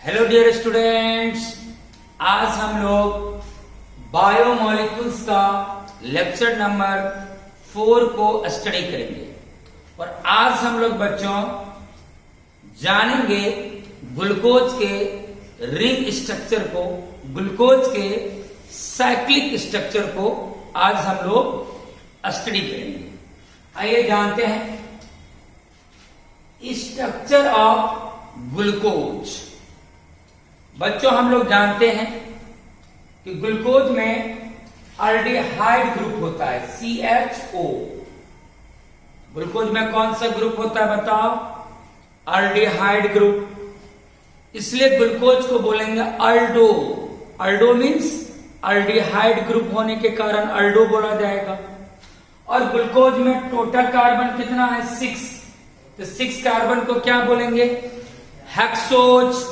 Hello dear students, आज हम लोग बायोमोलिक्यूल्स का लेक्चर नंबर 4 को स्टडी करेंगे और आज हम लोग बच्चों जानेंगे ग्लूकोज के रिंग स्ट्रक्चर को, ग्लूकोज के साइक्लिक स्ट्रक्चर को आज हम लोग स्टडी करेंगे। आइए जानते हैं स्ट्रक्चर ऑफ ग्लूकोज। बच्चों हम लोग जानते हैं कि ग्लूकोज में अल्डिहाइड ग्रुप होता है CHO। ग्लूकोज में कौन सा ग्रुप होता है बताओ? Aldehyde group. इसलिए ग्लूकोज को बोलेंगे अल्डो। अल्डो मीन्स अल्डिहाइड ग्रुप होने के कारण अल्डो बोला जाएगा। और ग्लूकोज में टोटल कार्बन कितना है? 6। तो 6 कार्बन को क्या बोलेंगे? हेक्सोज।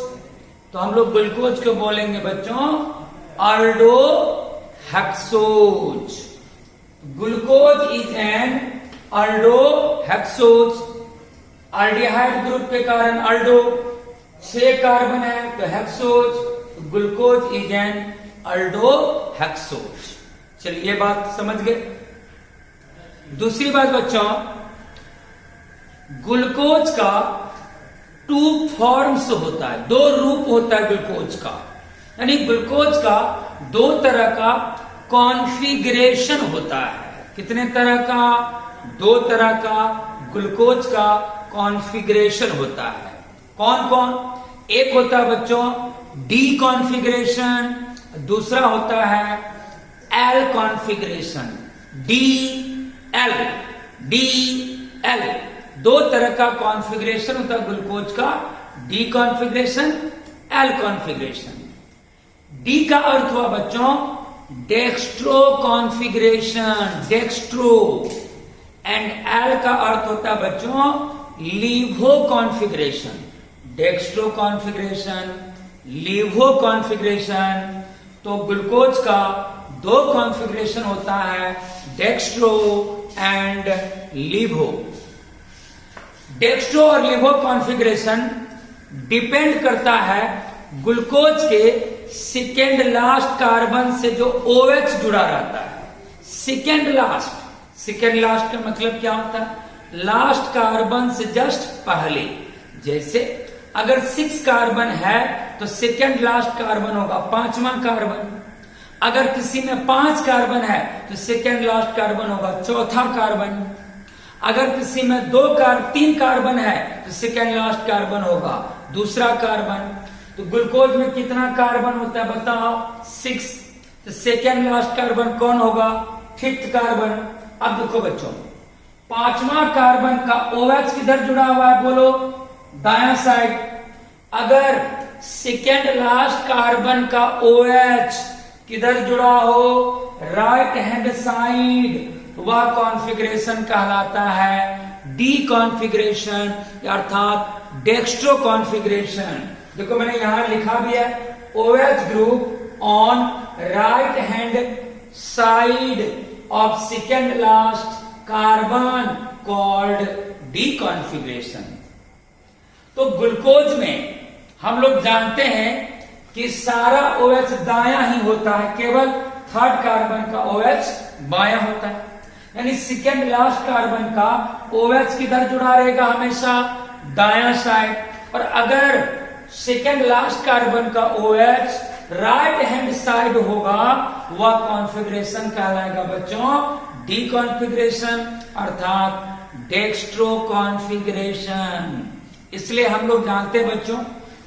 तो हम लोग ग्लूकोज को बोलेंगे बच्चों aldohexose. Glucose is an aldohexose. Aldehyde group के कारण अल्डो, 6 कार्बन है तो hexose. Glucose is an aldohexose. चलिए ये बात समझ गए। दूसरी बात बच्चों, ग्लूकोज का 2 फॉर्म्स होता है, 2 रूप होता है ग्लूकोज का। यानी ग्लूकोज का 2 तरह का कॉन्फ़िगरेशन होता है। कितने तरह का? 2 तरह का ग्लूकोज का कॉन्फ़िगरेशन होता है। कौन कौन? एक होता है बच्चों डी कॉन्फ़िगरेशन, दूसरा होता है एल कॉन्फ़िगरेशन। डी एल 2 तरह का कॉन्फ़िगरेशन होता है ग्लूकोज का, D configuration, L configuration. D का अर्थ हुआ बच्चों dextro configuration, dextro. And L का अर्थ होता है बच्चों लीवो कॉन्फ़िगरेशन, डेक्स्ट्रो कॉन्फ़िगरेशन, लीवो कॉन्फ़िगरेशन। तो ग्लूकोज का 2 कॉन्फ़िगरेशन होता है, डेक्स्ट्रो एंड लीवो। डेक्स्ट्रो और लीवो कॉन्फ़िगरेशन डिपेंड करता है ग्लूकोज के सेकेंड लास्ट कार्बन से जो OH जुड़ा रहता है। सेकेंड लास्ट का मतलब क्या होता है? लास्ट कार्बन से जस्ट पहले। जैसे अगर 6 कार्बन है तो सेकेंड लास्ट कार्बन होगा 5वां कार्बन। अगर किसी में 5 कार्बन है तो सेकेंड लास्ट कार्बन होगा 4था कार्बन। अगर किसी में 3 कार्बन है तो सेकेंड लास्ट कार्बन होगा 2रा कार्बन। तो ग्लूकोज में कितना कार्बन होता है बताओ? 6। तो सेकेंड लास्ट कार्बन कौन होगा? 5th carbon. अब देखो बच्चों 5वां कार्बन का OH किधर जुड़ा हुआ है बोलो? दायां साइड। अगर सेकेंड लास्ट कार्बन का OH किधर जुड़ा हो? Right hand side. वह कॉन्फ़िगरेशन कहलाता है डी कॉन्फ़िगरेशन अर्थात डेक्स्ट्रो कॉन्फ़िगरेशन। देखो मैंने यहां लिखा भी है OH group on right hand side of second last carbon called D configuration. तो ग्लूकोज में हम लोग जानते हैं कि सारा OH दायां ही होता है, केवल 3rd कार्बन का OH बायां होता है। यानी सेकेंड लास्ट कार्बन का OH किधर जुड़ा रहेगा? हमेशा दायां साइड। और अगर सेकेंड लास्ट कार्बन का OH राइट हैंड साइड होगा वह कॉन्फ़िगरेशन कहलाएगा बच्चों डी कॉन्फ़िगरेशन अर्थात डेक्स्ट्रो कॉन्फ़िगरेशन। इसलिए हम लोग जानते हैं बच्चों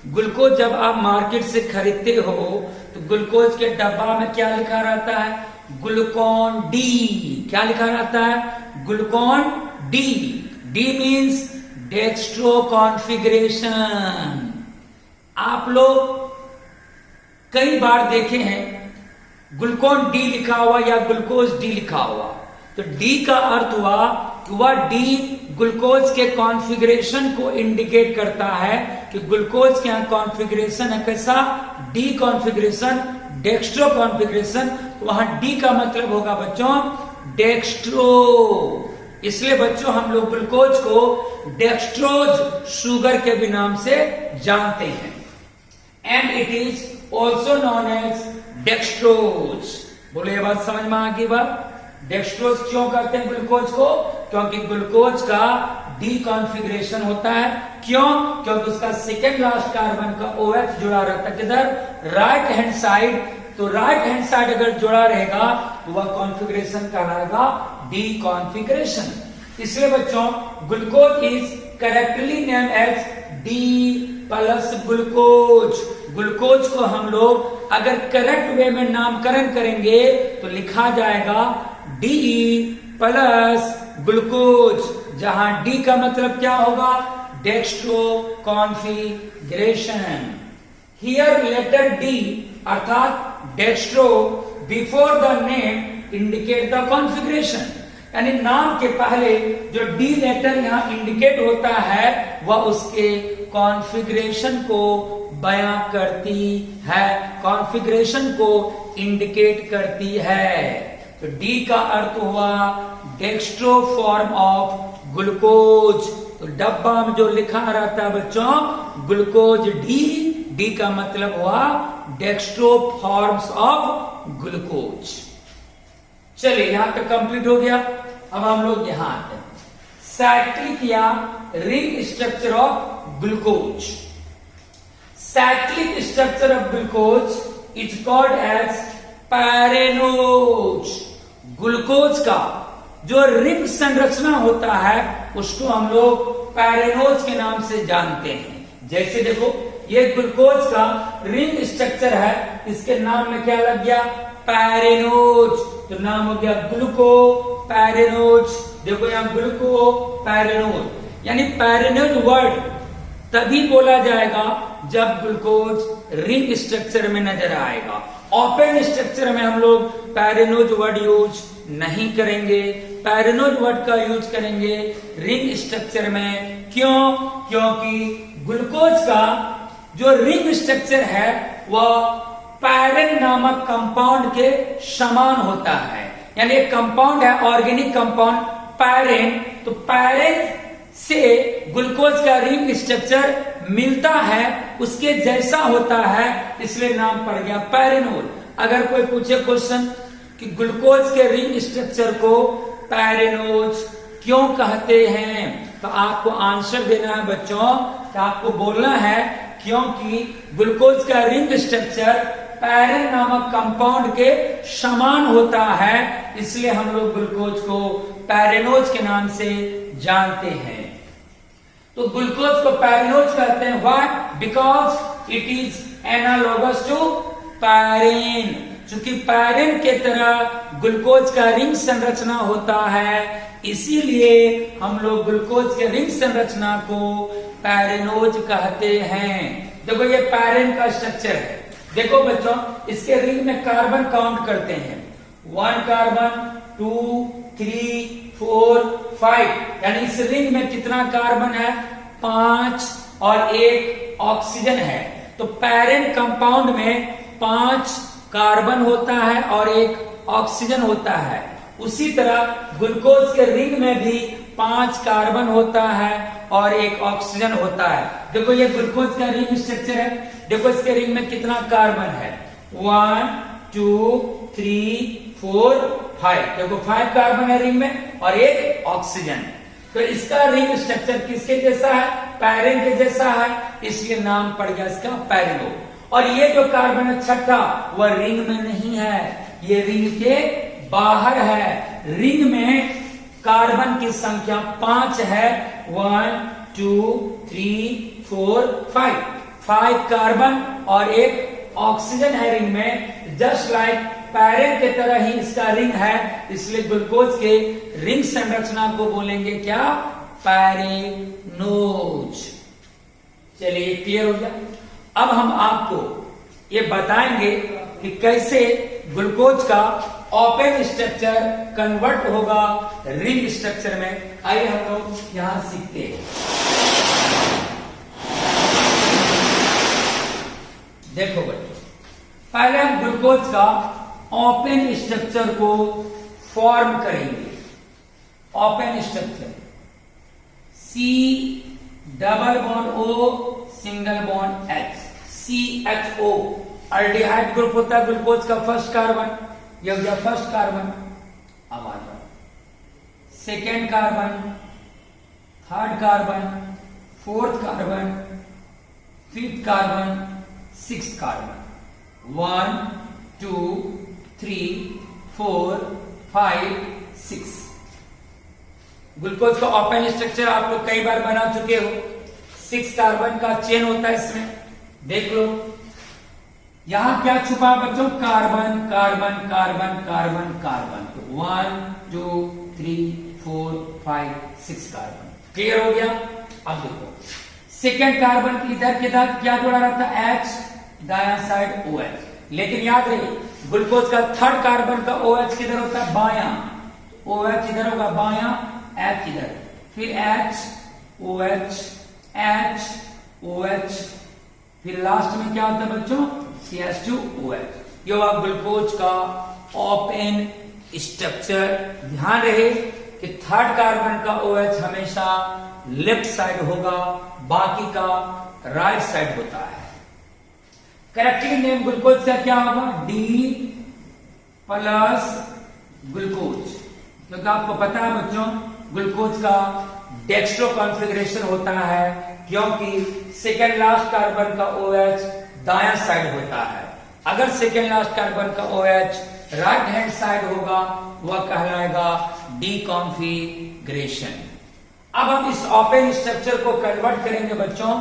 ग्लूकोज जब आप मार्केट से खरीदते हो तो ग्लूकोज के डब्बा में क्या लिखा रहता है? Glucon D. क्या लिखा रहता है? Glucon D. D means dextro configuration. आप लोग कई बार देखे हैं ग्लूकोन डी लिखा हुआ या ग्लूकोज डी लिखा हुआ। तो डी का अर्थ हुआ कि वह डी ग्लूकोज के कॉन्फ़िगरेशन को इंडिकेट करता है कि ग्लूकोज के यहां कॉन्फ़िगरेशन है कैसा? D configuration, dextro configuration. वहां डी का मतलब होगा बच्चों डेक्स्ट्रो। इसलिए बच्चों हम लोग ग्लूकोज को डेक्सट्रोज शुगर के भी नाम से जानते हैं। And it is also known as dextrose. बोलो ये बात समझ में आ गई बात? डेक्सट्रोज क्यों करते हैं ग्लूकोज को? क्योंकि ग्लूकोज का डी कॉन्फ़िगरेशन होता है। क्यों? क्योंकि उसका सेकेंड लास्ट कार्बन का OH जुड़ा रहता है किधर? Right hand side. तो राइट हैंड साइड अगर जुड़ा रहेगा तो वह कॉन्फ़िगरेशन कहलाएगा डी कॉन्फ़िगरेशन। इसलिए बच्चों glucose is correctly named as D plus glucose. Glucose को हम लोग अगर करेक्ट वे में नामकरण करेंगे तो लिखा जाएगा डी प्लस ग्लूकोज, जहां डी का मतलब क्या होगा? Dextro configuration. Here letter D अर्थात dextro before the name indicate the configuration, यानी नाम के पहले जो डी लेटर यहां इंडिकेट होता है वह उसके कॉन्फ़िगरेशन को बयां करती है, कॉन्फ़िगरेशन को इंडिकेट करती है। तो डी का अर्थ हुआ डेक्स्ट्रो फॉर्म ऑफ ग्लूकोज। तो डब्बा में जो लिखा रहता है बच्चों ग्लूकोज डी, डी का मतलब हुआ डेक्स्ट्रो फॉर्म्स ऑफ ग्लूकोज। चलिए यहां तक कंप्लीट हो गया। अब हम लोग यहां आते हैं साइक्लिक या ring structure of glucose. Cyclic structure of glucose is called as pyranose. ग्लूकोज का जो रिंग संरचना होता है उसको हम लोग पैरेनोज के नाम से जानते हैं। जैसे देखो ये ग्लूकोज का रिंग स्ट्रक्चर है, इसके नाम में क्या लग गया? पैरेनोज। तो नाम हो गया ग्लूको पैरेनोज। देखो यहां ग्लूको पैरेनोज, यानी पैरेनोज वर्ड तभी बोला जाएगा जब ग्लूकोज रिंग स्ट्रक्चर में नजर आएगा। ओपन स्ट्रक्चर में हम लोग पैरेनोज वर्ड यूज नहीं करेंगे, पैरेनोज वर्ड का यूज करेंगे रिंग स्ट्रक्चर में। क्यों? क्योंकि ग्लूकोज का जो रिंग स्ट्रक्चर है वह पैरेन नामक कंपाउंड के समान होता है, यानी एक कंपाउंड है ऑर्गेनिक कंपाउंड पैरेन। तो पैरेन से ग्लूकोज का रिंग स्ट्रक्चर मिलता है, उसके जैसा होता है, इसलिए नाम पड़ गया पैरेनोज। अगर कोई पूछे क्वेश्चन कि ग्लूकोज के रिंग स्ट्रक्चर को पैरेनोज क्यों कहते हैं, तो आपको आंसर देना है बच्चों, तो आपको बोलना है क्योंकि ग्लूकोज का रिंग स्ट्रक्चर पैरेन नामक कंपाउंड के समान होता है, इसलिए हम लोग ग्लूकोज को पैरेनोज के नाम से जानते हैं। तो ग्लूकोज को पैरेनोज कहते हैं। What? Because it is analogous to pyran. चूंकि पैरेन के तरह ग्लूकोज का रिंग संरचना होता है, इसीलिए हम लोग ग्लूकोज के रिंग संरचना को पैरेनोज कहते हैं। देखो ये पैरेन का स्ट्रक्चर है। देखो बच्चों इसके रिंग में कार्बन काउंट करते हैं, 1 कार्बन 2 3 4 5, यानी इस रिंग में कितना कार्बन है? 5 और 1 ऑक्सीजन है। तो पैरेन कंपाउंड में 5 कार्बन होता है और 1 ऑक्सीजन होता है। उसी तरह ग्लूकोज के रिंग में भी 5 कार्बन होता है और 1 ऑक्सीजन होता है। देखो ये ग्लूकोज का रिंग स्ट्रक्चर है। देखो इसके रिंग में कितना कार्बन है? 1 2 3 4 5। देखो 5 कार्बन है रिंग में और 1 ऑक्सीजन। तो इसका रिंग स्ट्रक्चर किसके जैसा है? पैरेन के जैसा है, इसलिए नाम पड़ गया इसका पैरेनोज। और ये जो कार्बन है छठा, वह रिंग में नहीं है, ये रिंग के बाहर है। रिंग में कार्बन की संख्या 5 है, 1 2 3 4 5। 5 कार्बन और 1 ऑक्सीजन है रिंग में। जस्ट लाइक पैरेन के तरह ही इसका रिंग है, इसलिए ग्लूकोज के रिंग संरचना को बोलेंगे क्या? पैरेनोज। चलिए क्लियर हो गया। अब हम आपको ये बताएंगे कि कैसे ग्लूकोज का ओपन स्ट्रक्चर कन्वर्ट होगा रिंग स्ट्रक्चर में। आइए हम लोग यहां सीखते हैं। देखो बच्चों, पहले हम ग्लूकोज का ओपन स्ट्रक्चर को फॉर्म करेंगे। Open structure C double bond O single bond H, CHO aldehyde group होता है ग्लूकोज का फर्स्ट कार्बन, यह हो गया फर्स्ट कार्बन। अब आ जाओ second carbon, third carbon, fourth carbon, fifth carbon, six carbon, 1 2 3 4 5 6। Glucose का ओपन स्ट्रक्चर आप लोग कई बार बना चुके हो। 6 कार्बन का चेन होता है इसमें, देख लो यहां क्या छुपा बच्चों, carbon carbon carbon carbon carbon. तो 1 2 3 4 5 6 कार्बन। क्लियर हो गया। अब देखो सेकेंड कार्बन की इधर के साथ क्या जुड़ा रहता है, H, दायां साइड OH। लेकिन याद रहे ग्लूकोज का थर्ड कार्बन का OH किधर होता है, बायां। OH इधर होगा बायां, H इधर, फिर H OH H OH, फिर लास्ट में क्या होता है बच्चों, CH2OH। ये हुआ ग्लूकोज का ओपन स्ट्रक्चर। ध्यान रहे कि थर्ड कार्बन का OH हमेशा लेफ्ट साइड होगा, बाकी का राइट साइड होता है। करेक्टली नेम ग्लूकोज का क्या होगा, D प्लस ग्लूकोज, क्योंकि आपको पता है बच्चों ग्लूकोज का डेक्स्ट्रो कॉन्फ़िगरेशन होता है, क्योंकि सेकेंड लास्ट कार्बन का OH दायां साइड होता है। अगर सेकेंड लास्ट कार्बन का OH राइट हैंड साइड होगा वह कहलाएगा डीकॉन्फ़िगरेशन। अब हम इस ओपन स्ट्रक्चर को कन्वर्ट करेंगे बच्चों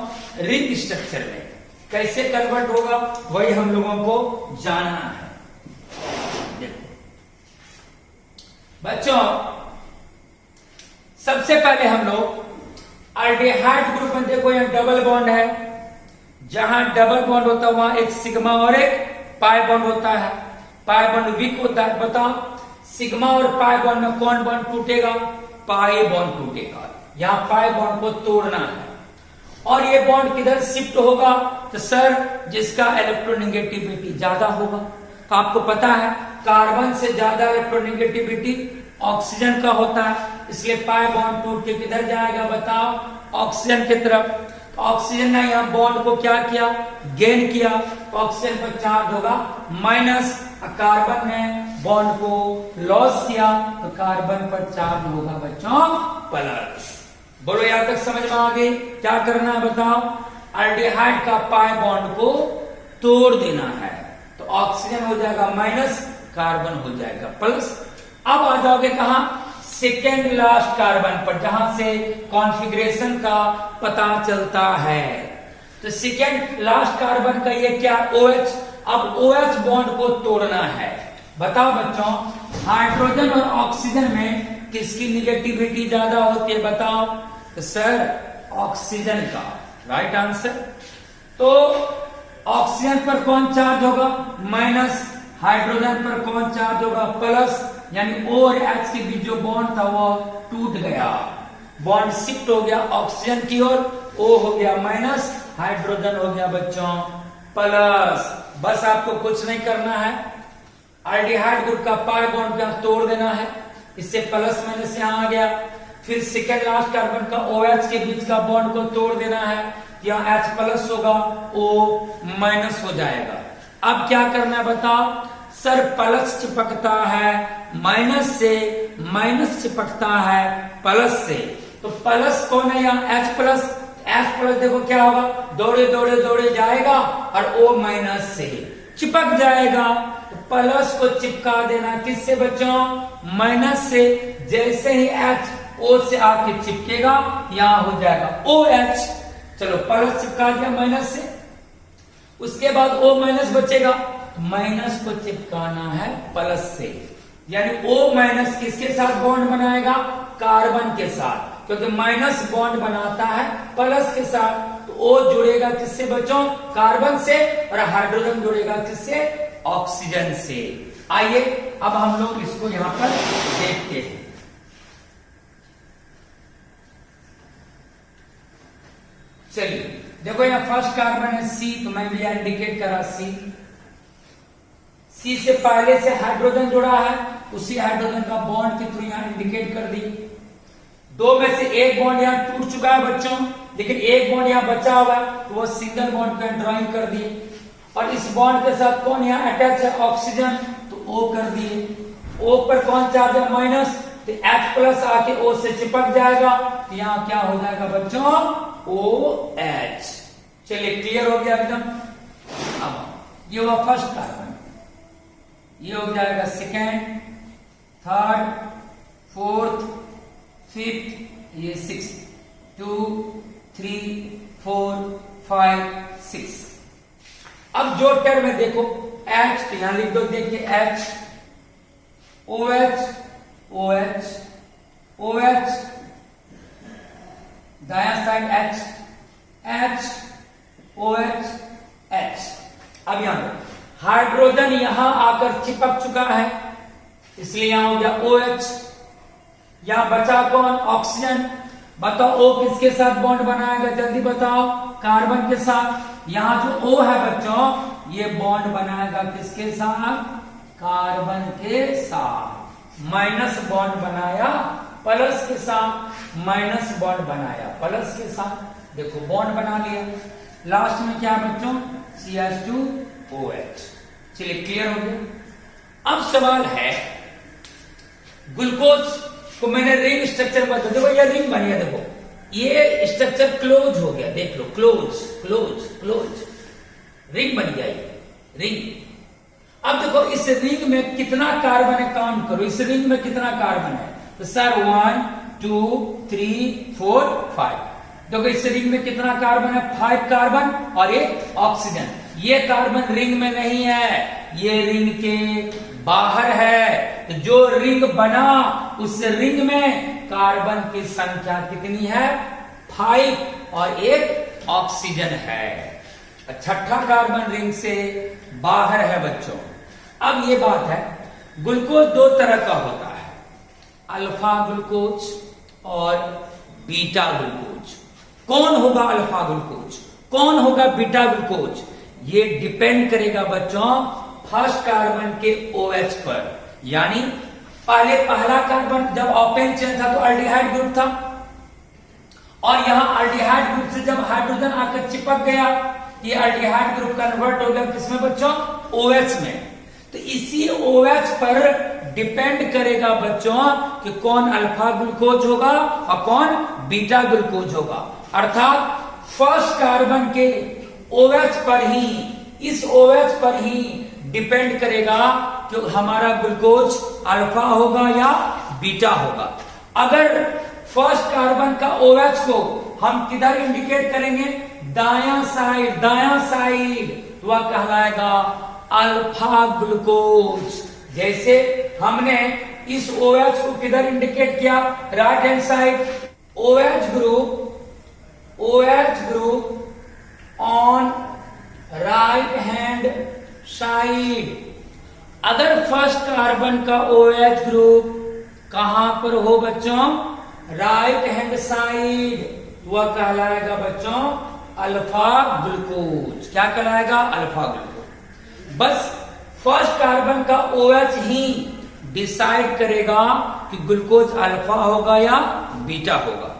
रिंग स्ट्रक्चर में। कैसे कन्वर्ट होगा वही हम लोगों को जानना है। देखो बच्चों सबसे पहले हम लोग अल्डिहाइड ग्रुप में देखो यहां डबल बॉन्ड है, जहां डबल बॉन्ड होता है वहां एक सिग्मा और एक पाई बॉन्ड होता है। पाई बॉन्ड वीक होता है। बताओ सिग्मा और पाई बॉन्ड में कौन बॉन्ड टूटेगा, पाई बॉन्ड टूटेगा। यहां पाई बॉन्ड को तोड़ना है और ये बॉन्ड किधर शिफ्ट होगा, तो सर जिसका इलेक्ट्रोनेगेटिविटी ज्यादा होगा। तो आपको पता है कार्बन से ज्यादा इलेक्ट्रोनेगेटिविटी ऑक्सीजन का होता है, इसलिए पाई बॉन्ड टूट के किधर जाएगा बताओ, ऑक्सीजन की तरफ। ऑक्सीजन ने यहां बॉन्ड को क्या किया, गेन किया, तो ऑक्सीजन पर चार्ज होगा माइनस। कार्बन ने बॉन्ड को लॉस किया तो कार्बन पर चार्ज होगा बच्चों प्लस। बोलो यहां तक समझ में आ गई। क्या करना है बताओ, अल्डिहाइड का पाई बॉन्ड को तोड़ देना है, तो ऑक्सीजन हो जाएगा माइनस, कार्बन हो जाएगा प्लस। अब आ जाओगे कहां, सेकेंड लास्ट कार्बन पर, जहां से कॉन्फ़िगरेशन का पता चलता है। तो सेकेंड लास्ट कार्बन का ये क्या, OH। अब OH बॉन्ड को तोड़ना है। बताओ बच्चों हाइड्रोजन और ऑक्सीजन में किसकी निगेटिविटी ज्यादा होती है बताओ, तो सर ऑक्सीजन का, राइट आंसर। तो ऑक्सीजन पर कौन चार्ज होगा, माइनस। हाइड्रोजन पर कौन चार्ज होगा, प्लस। यानी O और H के बीच जो बॉन्ड था वो टूट गया, बॉन्ड शिफ्ट हो गया ऑक्सीजन की ओर, O हो गया माइनस, हाइड्रोजन हो गया बच्चों प्लस। बस आपको कुछ नहीं करना है, अल्डिहाइड ग्रुप का पाई बॉन्ड का तोड़ देना है, इससे प्लस माइनस यहां आ गया। फिर सेकेंड लास्ट कार्बन का OH के बीच का बॉन्ड को तोड़ देना है, यहाँ H प्लस होगा, O माइनस हो जाएगा। अब क्या करना है बताओ, सर प्लस चिपकता है माइनस से, माइनस चिपकता है प्लस से, तो प्लस कौन है यहाँ, H प्लस। H प्लस देखो क्या होगा, दौड़े दौड़े दौड़े जाएगा और O माइनस से चिपक जाएगा। तो प्लस को चिपका देना किससे बच्चों, माइनस से। जैसे ही H O से आके चिपकेगा यहां हो जाएगा OH। चलो प्लस चिपका दिया माइनस से, उसके बाद O माइनस बचेगा, माइनस को चिपकाना है प्लस से। यानी O माइनस किसके साथ बॉन्ड बनाएगा, कार्बन के साथ, क्योंकि माइनस बॉन्ड बनाता है प्लस के साथ। तो O जुड़ेगा किससे बच्चों, कार्बन से, और हाइड्रोजन जुड़ेगा किससे, ऑक्सीजन से। आइए अब हम लोग इसको यहां पर देखते हैं। चलिए देखो यहाँ फर्स्ट कार्बन है C, तो मैं भी इंडिकेट करा C से पहले से हाइड्रोजन जुड़ा है, उसी हाइड्रोजन का बॉन्ड के थ्रू यहाँ इंडिकेट कर दी। दो में से एक बॉन्ड यहाँ टूट चुका है बच्चों, लेकिन एक बॉन्ड यहाँ बचा हुआ है तो वो सिंगल बॉन्ड पे ड्राइंग कर दिए, और इस बॉन्ड के साथ कौन यहाँ अटैच है, ऑक्सीजन, तो O कर दिए। O पर कौन चार्ज है, माइनस, तो H प्लस आके O से चिपक जाएगा, तो यहाँ क्या हो जाएगा बच्चों, OH। चलिए क्लियर हो गया एकदम। अब ये हुआ फर्स्ट कार्बन, ये हो जाएगा सेकेंड, थर्ड, फोर्थ, फिफ्थ, ये सिक्स, 2, 3, 4, 5, 6। अब जो टर्म में देखो H, तो यहां लिख दो, देखिए H, OH, OH, OH, दायां side H, H, OH, H। अब यहां हाइड्रोजन यहां आकर चिपक चुका है, इसलिए यहां हो गया OH। यहां बचा कौन, ऑक्सीजन। बताओ O किसके साथ बॉन्ड बनाएगा, जल्दी बताओ, कार्बन के साथ। यहां जो O है बच्चों, ये बॉन्ड बनाएगा किसके साथ, कार्बन के साथ। माइनस बॉन्ड बनाया प्लस के साथ, माइनस बॉन्ड बनाया प्लस के साथ, देखो बॉन्ड बना लिया। लास्ट में क्या बच्चों, CH2OH। चलिए क्लियर हो गया। अब सवाल है, ग्लूकोज को मैंने रिंग स्ट्रक्चर बता, देखो ये रिंग बन गया, देखो ये स्ट्रक्चर क्लोज हो गया, देख लो, क्लोज क्लोज क्लोज, रिंग बन गया ये रिंग। अब देखो इस रिंग में कितना कार्बन है, काउंट करो, इस रिंग में कितना कार्बन है, तो सर 1, 2, 3, 4, 5। देखो इस रिंग में कितना कार्बन है, 5 कार्बन और एक ऑक्सीजन। ये कार्बन रिंग में नहीं है, ये रिंग के बाहर है। तो जो रिंग बना उस रिंग में कार्बन की संख्या कितनी है, 5 और एक ऑक्सीजन है। छठा कार्बन रिंग से बाहर है बच्चों। अब ये बात है, ग्लूकोज दो तरह का होता है, अल्फा ग्लूकोज और बीटा ग्लूकोज। कौन होगा अल्फा ग्लूकोज, कौन होगा बीटा ग्लूकोज, ये डिपेंड करेगा बच्चों फर्स्ट कार्बन के OH पर। यानी पहले पहला कार्बन जब ओपेन चेन था तो अल्डिहाइड ग्रुप था, और यहां अल्डिहाइड ग्रुप से जब हाइड्रोजन आकर चिपक गया, ये अल्डिहाइड ग्रुप कन्वर्ट हो गया किसमें बच्चों, OH में। तो इसी OH पर डिपेंड करेगा बच्चों कि कौन अल्फा ग्लूकोज होगा और कौन बीटा ग्लूकोज होगा। अर्थात फर्स्ट कार्बन के OH पर ही, इस OH पर ही डिपेंड करेगा कि हमारा ग्लूकोज अल्फा होगा या बीटा होगा। अगर फर्स्ट कार्बन का OH को हम किधर इंडिकेट करेंगे, दायां साइड, दायां साइड, तो वह कहलाएगा अल्फा ग्लूकोज। जैसे हमने इस OH को किधर इंडिकेट किया, right hand side, OH group on right hand side. अगर फर्स्ट कार्बन का OH ग्रुप कहां पर हो बच्चों, राइट हैंड साइड, वह कहलाएगा बच्चों अल्फा ग्लूकोज। क्या कहलाएगा, अल्फा ग्लूकोज। बस फर्स्ट कार्बन का OH ही डिसाइड करेगा कि ग्लूकोज अल्फा होगा या बीटा होगा।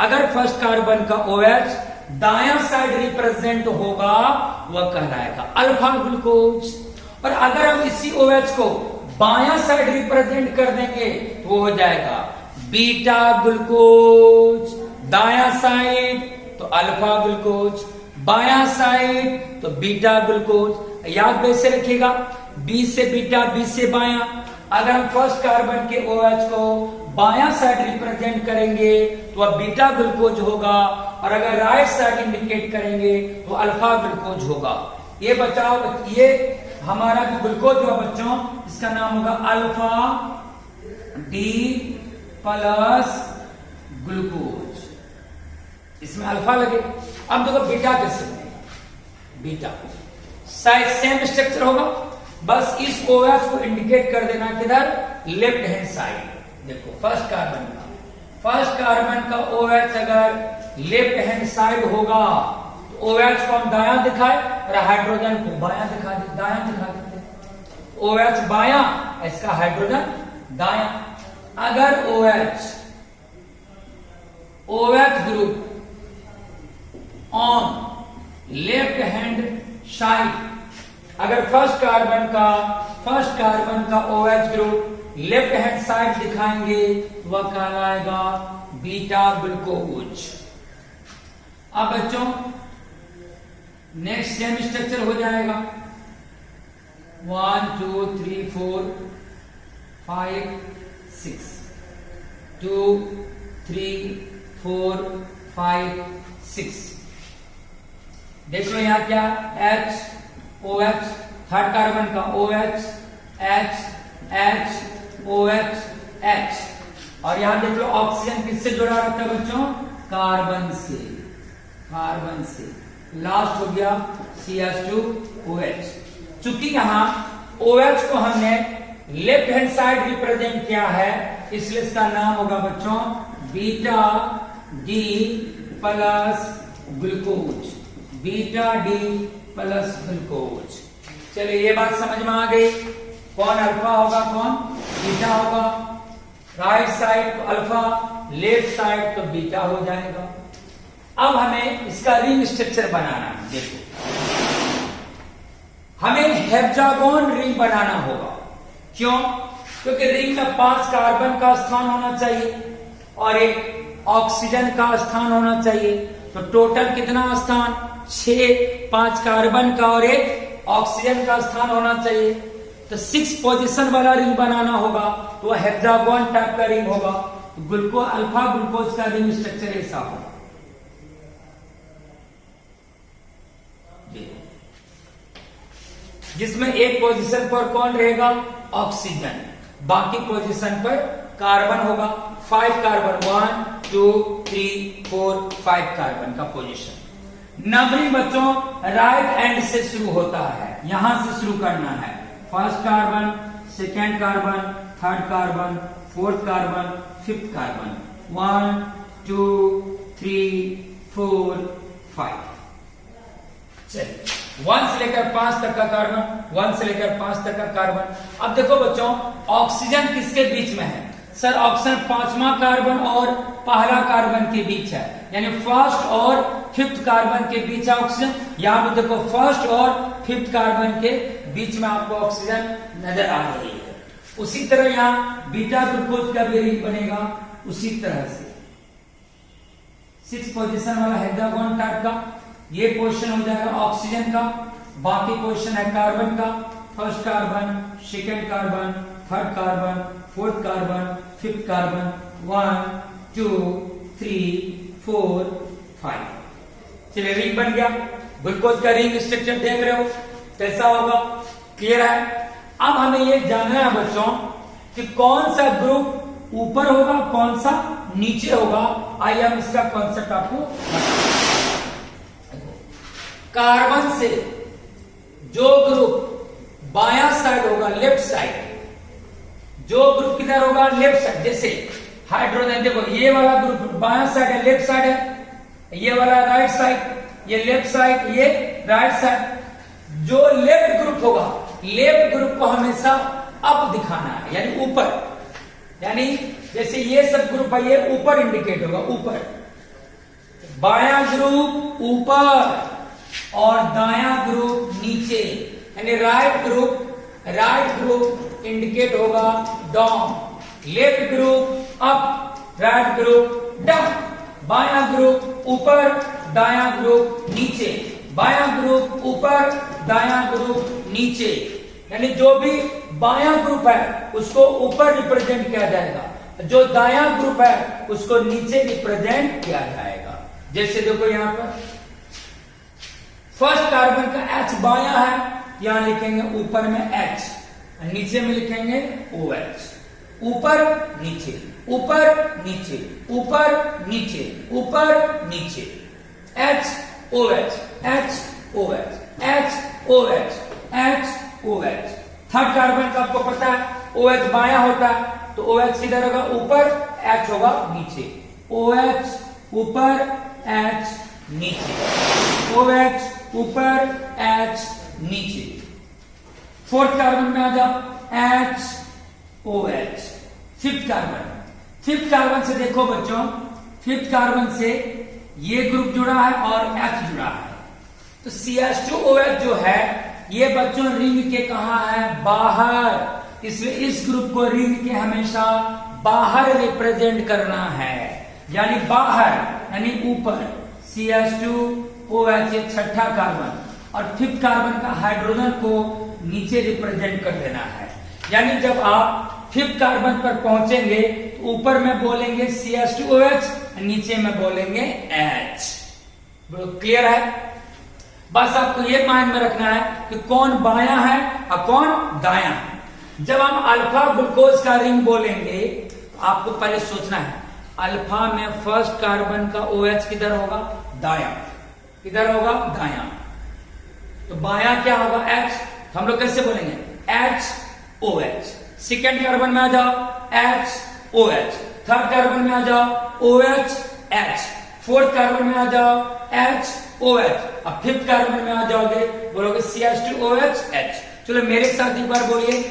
अगर फर्स्ट कार्बन का OH दायां साइड रिप्रेजेंट होगा, वह कहलाएगा अल्फा ग्लूकोज। और अगर हम इसी OH को बायां साइड रिप्रेजेंट कर देंगे तो वो हो जाएगा बीटा ग्लूकोज। दायां साइड तो अल्फा ग्लूकोज, बायां साइड तो बीटा ग्लूकोज। याद वैसे रखिएगा, बी से बीटा, बी से बायां। अगर हम फर्स्ट कार्बन के OH को बायां साइड रिप्रेजेंट करेंगे तो वह बीटा ग्लूकोज होगा, और अगर राइट साइड इंडिकेट करेंगे तो अल्फा ग्लूकोज होगा। ये बचाओ, ये हमारा जो ग्लूकोज हुआ बच्चों, इसका नाम होगा अल्फा डी प्लस ग्लूकोज, इसमें अल्फा लगे। अब देखो बीटा कैसे बनेगा, बीटा साइड सेम स्ट्रक्चर होगा, बस इस OH को इंडिकेट कर देना किधर, लेफ्ट हैंड साइड। देखो फर्स्ट कार्बन का OH अगर लेफ्ट हैंड साइड होगा तो OH को हम दायां दिखाए और हाइड्रोजन को बायां दायां दिखा देते हैं। OH बायां, इसका हाइड्रोजन दायां। अगर OH group on left hand side, अगर फर्स्ट कार्बन का OH group left hand side दिखाएंगे तो वह कहलाएगा बीटा ग्लूकोज। अब बच्चों नेक्स्ट सेम स्ट्रक्चर हो जाएगा 1 2 3 4 5 6 2 3 4 5 6। देख लो यहां क्या H OH, थर्ड कार्बन का OH H H OH H, और यहां देख लो ऑक्सीजन किससे जुड़ा रहता है बच्चों? कार्बन से लास्ट हो गया CH2OH। चूंकि यहां OH को हमने लेफ्ट हैंड साइड रिप्रेजेंट किया है इसलिए इसका नाम होगा बच्चों beta D plus glucose, beta D plus glucose. चलिए ये बात समझ में आ गई, कौन अल्फा होगा कौन बीटा होगा, राइट साइड तो अल्फा, लेफ्ट साइड तो बीटा हो जाएगा। अब हमें इसका रिंग स्ट्रक्चर बनाना है। देखो हमें हेप्टागोन रिंग बनाना होगा, क्यों? क्योंकि रिंग में 5 कार्बन का स्थान होना चाहिए और एक ऑक्सीजन का स्थान होना चाहिए, तो टोटल कितना स्थान? 6, 5 कार्बन का और एक ऑक्सीजन का स्थान होना चाहिए, तो 6 पोजीशन वाला रिंग बनाना होगा, तो वह हेप्टागोन टाइप का रिंग होगा। ग्लूकोज अल्फा ग्लूकोज का रिंग स्ट्रक्चर ऐसा होगा, जिसमें एक पोजीशन पर कौन रहेगा? ऑक्सीजन, बाकी पोजीशन पर कार्बन होगा। 5 कार्बन 1 2 3 4 5 कार्बन का पोजीशन। नंबरिंग बच्चों राइट एंड से शुरू होता है, यहां से शुरू करना है। First carbon, second carbon, third carbon, fourth carbon, fifth carbon, 1 2 3 4 5। चलिए 1 से लेकर 5 तक का कार्बन, 1 से लेकर 5 तक का कार्बन। अब देखो बच्चों ऑक्सीजन किसके बीच में है? सर ऑक्सीजन 5वां कार्बन और पहला कार्बन के बीच है, यानी फर्स्ट और फिफ्थ कार्बन के बीच है ऑक्सीजन। यहां पे देखो फर्स्ट और फिफ्थ कार्बन के बीच में आपको ऑक्सीजन नजर आ रही है। उसी तरह यहां बीटा ग्लूकोज का भी रिंग बनेगा उसी तरह से, 6 पोजीशन वाला हेप्टागोन टाइप का। ये पोजीशन हो जाएगा ऑक्सीजन का, बाकी पोजीशन है कार्बन का। First carbon, second carbon, third carbon, fourth carbon, fifth carbon, 1 2 3 4 5। चलिए रिंग बन गया। ग्लूकोज का रिंग स्ट्रक्चर देख रहे हो कैसा होगा, क्लियर है? अब हमें ये जानना है बच्चों कि कौन सा ग्रुप ऊपर होगा कौन सा नीचे होगा। आइए हम इसका कॉन्सेप्ट आपको कार्बन से जो ग्रुप बायां साइड होगा लेफ्ट साइड, जो ग्रुप किधर होगा लेफ्ट साइड, जैसे हाइड्रोजन देखो ये वाला ग्रुप बायां साइड है लेफ्ट साइड है, ये वाला राइट साइड, ये लेफ्ट साइड, ये राइट साइड। जो लेफ्ट ग्रुप होगा लेफ्ट ग्रुप को हमेशा अप दिखाना है, यानी ऊपर, यानी जैसे ये सब ग्रुप है ये ऊपर इंडिकेट होगा, ऊपर। बायां ग्रुप ऊपर और दायां ग्रुप नीचे, यानी राइट ग्रुप इंडिकेट होगा down, left group up, right group down. बायां ग्रुप ऊपर, दायां ग्रुप नीचे, बायां ग्रुप ऊपर, दायां ग्रुप नीचे। यानी जो भी बायां ग्रुप है उसको ऊपर रिप्रेजेंट किया जाएगा, जो दायां ग्रुप है उसको नीचे रिप्रेजेंट किया जाएगा। जैसे देखो यहां पर फर्स्ट कार्बन का H बायां है, यहां लिखेंगे ऊपर में H, नीचे में लिखेंगे OH। ऊपर नीचे, ऊपर नीचे, ऊपर नीचे, ऊपर नीचे, H OH, H OH, H OH, H OH। Third carbon का आपको पता है OH बायां होता है, तो OH किधर होगा ऊपर, H होगा नीचे। OH ऊपर, H नीचे, OH ऊपर, H नीचे। फोर्थ कार्बन में आ जाओ H OH। फिफ्थ कार्बन से देखो बच्चों, फिफ्थ कार्बन से ये ग्रुप जुड़ा है और H जुड़ा है। तो CH2OH जो है ये बच्चों रिंग के कहा है, बाहर। इसलिए इस ग्रुप को रिंग के हमेशा बाहर रिप्रेजेंट करना है, यानी बाहर यानी ऊपर। CH2OH एक छठा कार्बन और फिफ्थ कार्बन का हाइड्रोजन को नीचे रिप्रेजेंट कर देना है। यानी जब आप फिफ्थ कार्बन पर पहुंचेंगे तो ऊपर में बोलेंगे CH2OH, नीचे में बोलेंगे H। क्लियर है? बस आपको ये माइंड में रखना है कि कौन बायां है और कौन दायां है। जब हम अल्फा ग्लूकोज का रिंग बोलेंगे तो आपको पहले सोचना है अल्फा में फर्स्ट कार्बन का OH किधर होगा, दायां। किधर होगा, दायां। तो बायां क्या होगा, H। तो हम लोग कैसे बोलेंगे, HOH। सेकेंड कार्बन में आ जाओ, HOH। थर्ड कार्बन में आ जाओ, OH। फोर्थ कार्बन में आ जाओ, HOH। अब फिफ्थ कार्बन में आ जाओगे, बोलोगे CH2OH H। चलो मेरे साथ एक बार बोलिए,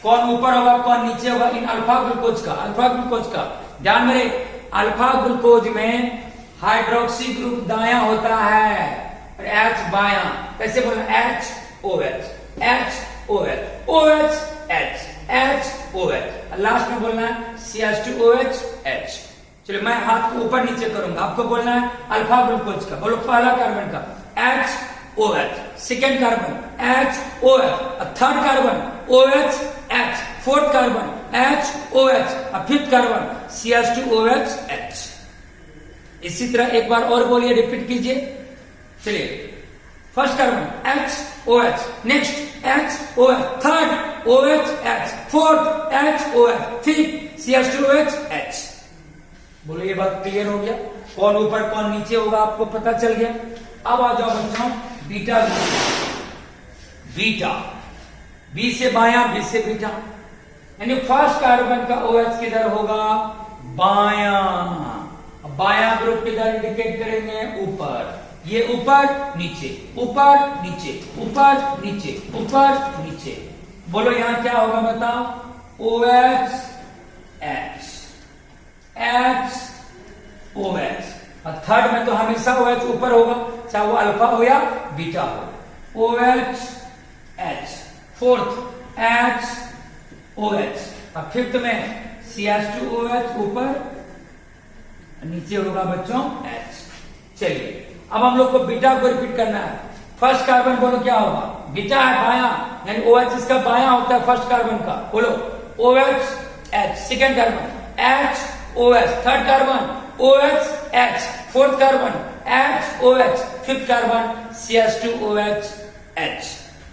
कौन ऊपर होगा कौन नीचे होगा इन अल्फा ग्लूकोज का। अल्फा ग्लूकोज का ध्यान में, अल्फा ग्लूकोज में हाइड्रोक्सी ग्रुप दायां होता है और H बायां। कैसे बोलना, HOH OH HOH। लास्ट में बोलना है CH2OH H। चलिए मैं हाथ को ऊपर नीचे करूंगा, आपको बोलना है अल्फा ग्लूकोज का। बोलो पहला कार्बन का HOH, second carbon HOH, third carbon OH। Fourth carbon HOH, fifth carbon CH2OH H। इसी तरह एक बार और बोलिए, रिपीट कीजिए। चलिए first carbon HOH, next HOH, third OH, fourth HOH, fifth CH2OH H। बोलो ये बात क्लियर हो गया, कौन ऊपर कौन नीचे होगा आपको पता चल गया। अब आ जाओ बच्चों बीटा ग्रुप। बीटा, बी से बायां, बी से बीटा, यानी फर्स्ट कार्बन का OH किधर होगा, बायां। बायां ग्रुप किधर इंडिकेट करेंगे, ऊपर। ये ऊपर नीचे, ऊपर नीचे, ऊपर नीचे, ऊपर नीचे। बोलो यहां क्या होगा बताओ, OH HOH। और थर्ड में तो हमेशा OH ऊपर होगा, चाहे वो अल्फा हो या बीटा हो। OH H। फोर्थ HOH और फिफ्थ में CH2OH ऊपर, नीचे होगा बच्चों H। चलिए अब हम लोग को बीटा को रिपीट करना है। फर्स्ट कार्बन बोलो क्या होगा, बीटा है बायां, यानी OH इसका बायां होता है फर्स्ट कार्बन का। बोलो OH H। Second carbon HOH, third carbon OH H, fourth carbon HOH, fifth carbon CH2OH H।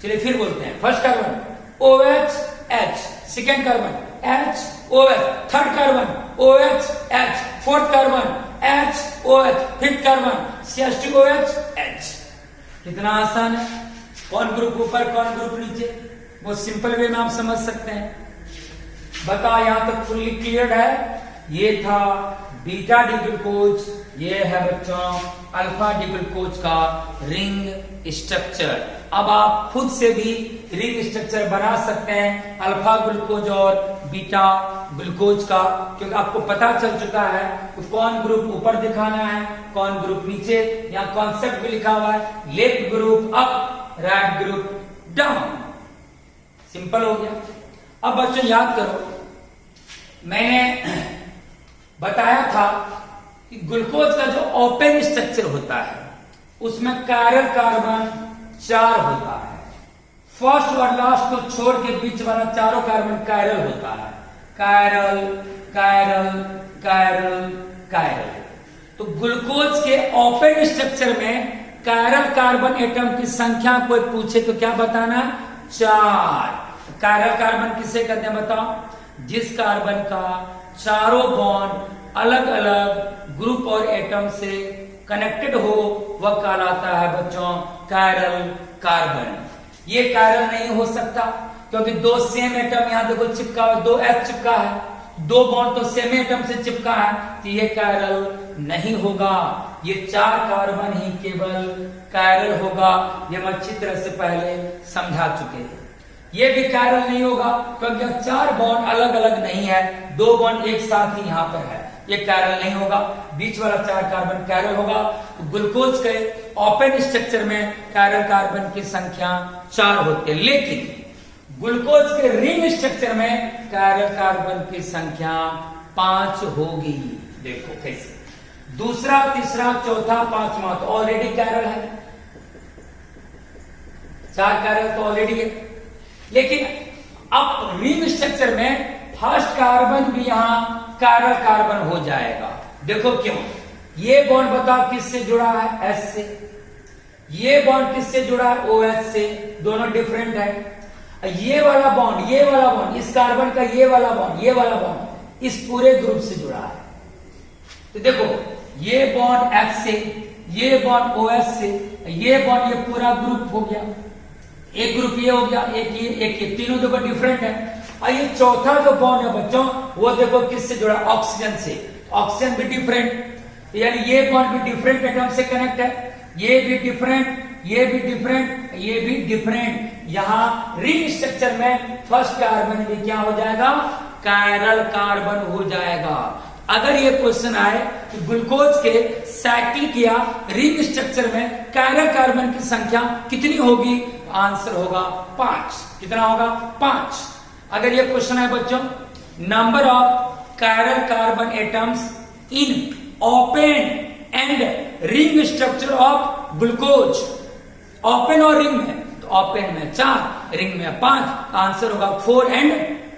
चलिए फिर बोलते हैं, first carbon OH H, second carbon HOH, third carbon OH H, fourth carbon HOH, fifth carbon CH2OH H। कितना आसान है, कौन group ऊपर कौन ग्रुप नीचे, बहुत सिंपल वे में आप समझ सकते हैं। बताओ यहां तक फुल्ली क्लियर है। ये था बीटा डी ग्लूकोज, ये है बच्चों अल्फा डी ग्लूकोज का रिंग स्ट्रक्चर। अब आप खुद से भी रिंग स्ट्रक्चर बना सकते हैं अल्फा ग्लूकोज और बीटा ग्लूकोज का, क्योंकि आपको पता चल चुका है कि कौन ग्रुप ऊपर दिखाना है कौन ग्रुप नीचे। यहाँ कॉन्सेप्ट भी लिखा हुआ है, left group up, right group down. Simple हो गया। अब बच्चों याद करो, मैंने बताया था कि ग्लूकोज का जो ओपन स्ट्रक्चर होता है उसमें कायरल कार्बन 4 होता है। फर्स्ट और लास्ट को छोड़ के बीच वाला चारों कार्बन कायरल होता है। Chiral chiral chiral chiral. तो ग्लूकोज के ओपन स्ट्रक्चर में कायरल कार्बन एटम की संख्या कोई पूछे तो क्या बताना, 4। कायरल कार्बन किसे कहते हैं बताओ, जिस कार्बन का चारों बॉन्ड अलग अलग ग्रुप और एटम से कनेक्टेड हो वह कहलाता है बच्चों कायरल कार्बन। ये कायरल नहीं हो सकता क्योंकि दो सेम एटम यहाँ देखो चिपका हुआ, 2 H चिपका है, 2 बॉन्ड तो सेम एटम से चिपका है, तो ये कायरल नहीं होगा। ये 4 कार्बन ही केवल कायरल होगा। ये हम अच्छी तरह से पहले समझा चुके हैं। ये भी कायरल नहीं होगा क्योंकि 4 बॉन्ड अलग अलग नहीं है, 2 बॉन्ड एक साथ ही यहाँ पर है, ये कायरल नहीं होगा। बीच वाला 4 कार्बन कैरल होगा। तो ग्लूकोज के ओपन स्ट्रक्चर में कैरल कार्बन की संख्या 4 होती है, लेकिन ग्लूकोज के रिंग स्ट्रक्चर में कैरल कार्बन की संख्या 5 होगी। देखो कैसे, दूसरा, तीसरा, चौथा, पांचवा तो ऑलरेडी कैरल है, 4 कैरल तो ऑलरेडी है, लेकिन अब रिंग स्ट्रक्चर में फर्स्ट कार्बन भी यहां कैरल कार्बन हो जाएगा। देखो क्यों, ये बॉन्ड बताओ किससे जुड़ा है, एस से, ये बॉन्ड किससे जुड़ा है, OH से, दोनों डिफरेंट है। ये वाला बॉन्ड, इस कार्बन का ये वाला बॉन्ड इस पूरे ग्रुप से जुड़ा है। तो देखो, ये बॉन्ड F से, ये बॉन्ड OH से, ये बॉन्ड, ये पूरा ग्रुप हो गया, एक ग्रुप ये हो गया, एक ये, तीनों देखो डिफरेंट है। और ये चौथा जो बॉन्ड है बच्चों, वो देखो किससे जुड़ा, ऑक्सीजन से, ऑक्सीजन भी डिफरेंट, यानी ये बॉन्ड भी डिफरेंट एटम से कनेक्ट है, ये भी डिफरेंट, ये भी डिफरेंट, ये भी डिफरेंट। यहां रिंग स्ट्रक्चर में फर्स्ट कार्बन भी क्या हो जाएगा, कैरल कार्बन हो जाएगा। अगर ये क्वेश्चन आए कि ग्लूकोज के साइक्लिक या रिंग स्ट्रक्चर में कैरल कार्बन की संख्या कितनी होगी, आंसर होगा 5। कितना होगा, 5। अगर ये क्वेश्चन है बच्चों, number of chiral carbon atoms in open and ring structure of glucose, open और रिंग में, तो ओपन में 4, रिंग में 5, आंसर होगा 4 एंड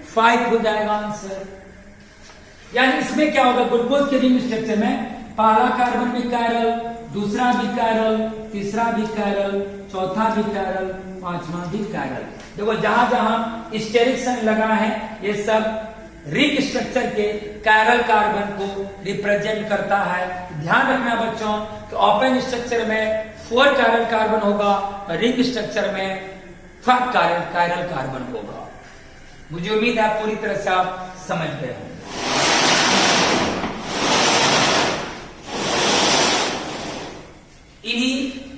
5 हो जाएगा आंसर। यानी इसमें क्या होगा, ग्लूकोज के रिंग स्ट्रक्चर में पहला कार्बन भी कैरल, दूसरा भी कैरल, तीसरा भी कैरल, चौथा भी कैरल, पांचवा भी कैरल। देखो जहां जहां स्टेरिक साइन लगा है, ये सब रिंग स्ट्रक्चर के कैरल कार्बन को रिप्रेजेंट करता है। ध्यान रखना बच्चों कि ओपन स्ट्रक्चर में 4 कैरल कार्बन होगा, रिंग स्ट्रक्चर में 5 कैरल कार्बन होगा। मुझे उम्मीद है पूरी तरह से आप समझ गए होंगे। इन्हीं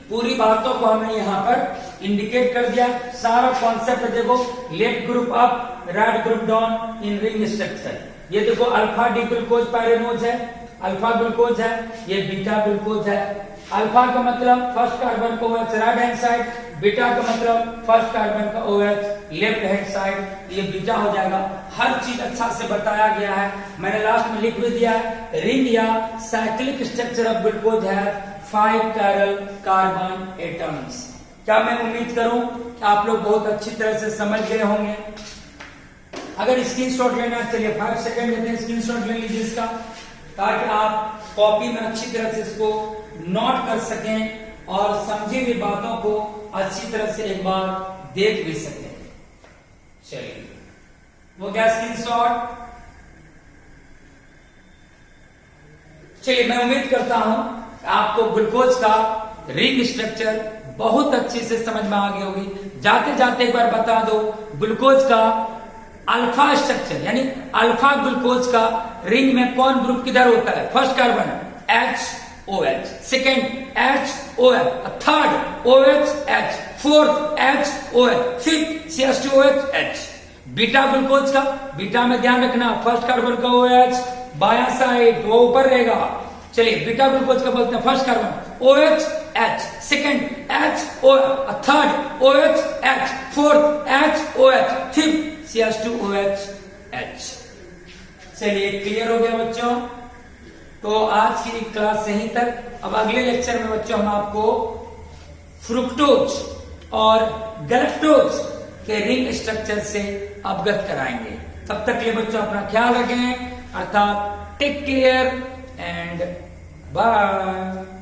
पूरी बातों को हमने यहां पर इंडिकेट कर दिया। सारा कॉन्सेप्ट देखो, left group up, right group down in ring structure. ये देखो अल्फा डी ग्लूकोज पायरेनोज है, अल्फा ग्लूकोज है, ये बीटा ग्लूकोज है। अल्फा का मतलब फर्स्ट कार्बन को OH right hand side, beta का मतलब फर्स्ट कार्बन का OH लेफ्ट हैंड साइड, ये बीटा हो जाएगा। हर चीज अच्छा से बताया गया है, मैंने लास्ट में लिख भी दिया है। रिंग या साइक्लिक स्ट्रक्चर ऑफ ग्लूकोज है 5 कैरल कार्बन एटम्स। क्या मैं उम्मीद करूं कि आप लोग बहुत अच्छी तरह से समझ गए होंगे। अगर स्क्रीनशॉट लेना, चलिए 5 सेकंड लेते हैं, स्क्रीनशॉट ले लीजिए इसका, ताकि आप कॉपी में अच्छी तरह से इसको नोट कर सकें और समझी हुई बातों को अच्छी तरह से एक बार देख भी सकें। चलिए, वो क्या स्क्रीनशॉट, चलिए मैं उम्मीद करता हूं आपको ग्लूकोज का रिंग स्ट्रक्चर बहुत अच्छे से समझ में आ गई होगी। जाते जाते एक बार बता दो, ग्लूकोज का अल्फा स्ट्रक्चर यानी अल्फा ग्लूकोज का रिंग में कौन ग्रुप किधर होता है, first carbon HOH, second HOH, third OH, fourth HOH, fifth CH2OH। Beta glucose का, बीटा में ध्यान रखना फर्स्ट कार्बन का OH बाया साइड वो ऊपर रहेगा। चलिए बीटा ग्लूकोज का बोलते हैं first carbon OH, second HOH, third OH, fourth HOH, fifth CH2OH। चलिए क्लियर हो गया बच्चों। तो आज की क्लास यहीं तक। अब अगले लेक्चर में बच्चों हम आपको फ्रुक्टोज और गैलेक्टोज के रिंग स्ट्रक्चर से अवगत कराएंगे। तब तक के लिए बच्चों अपना ख्याल रखें, अर्थात टेक केयर एंड बाय।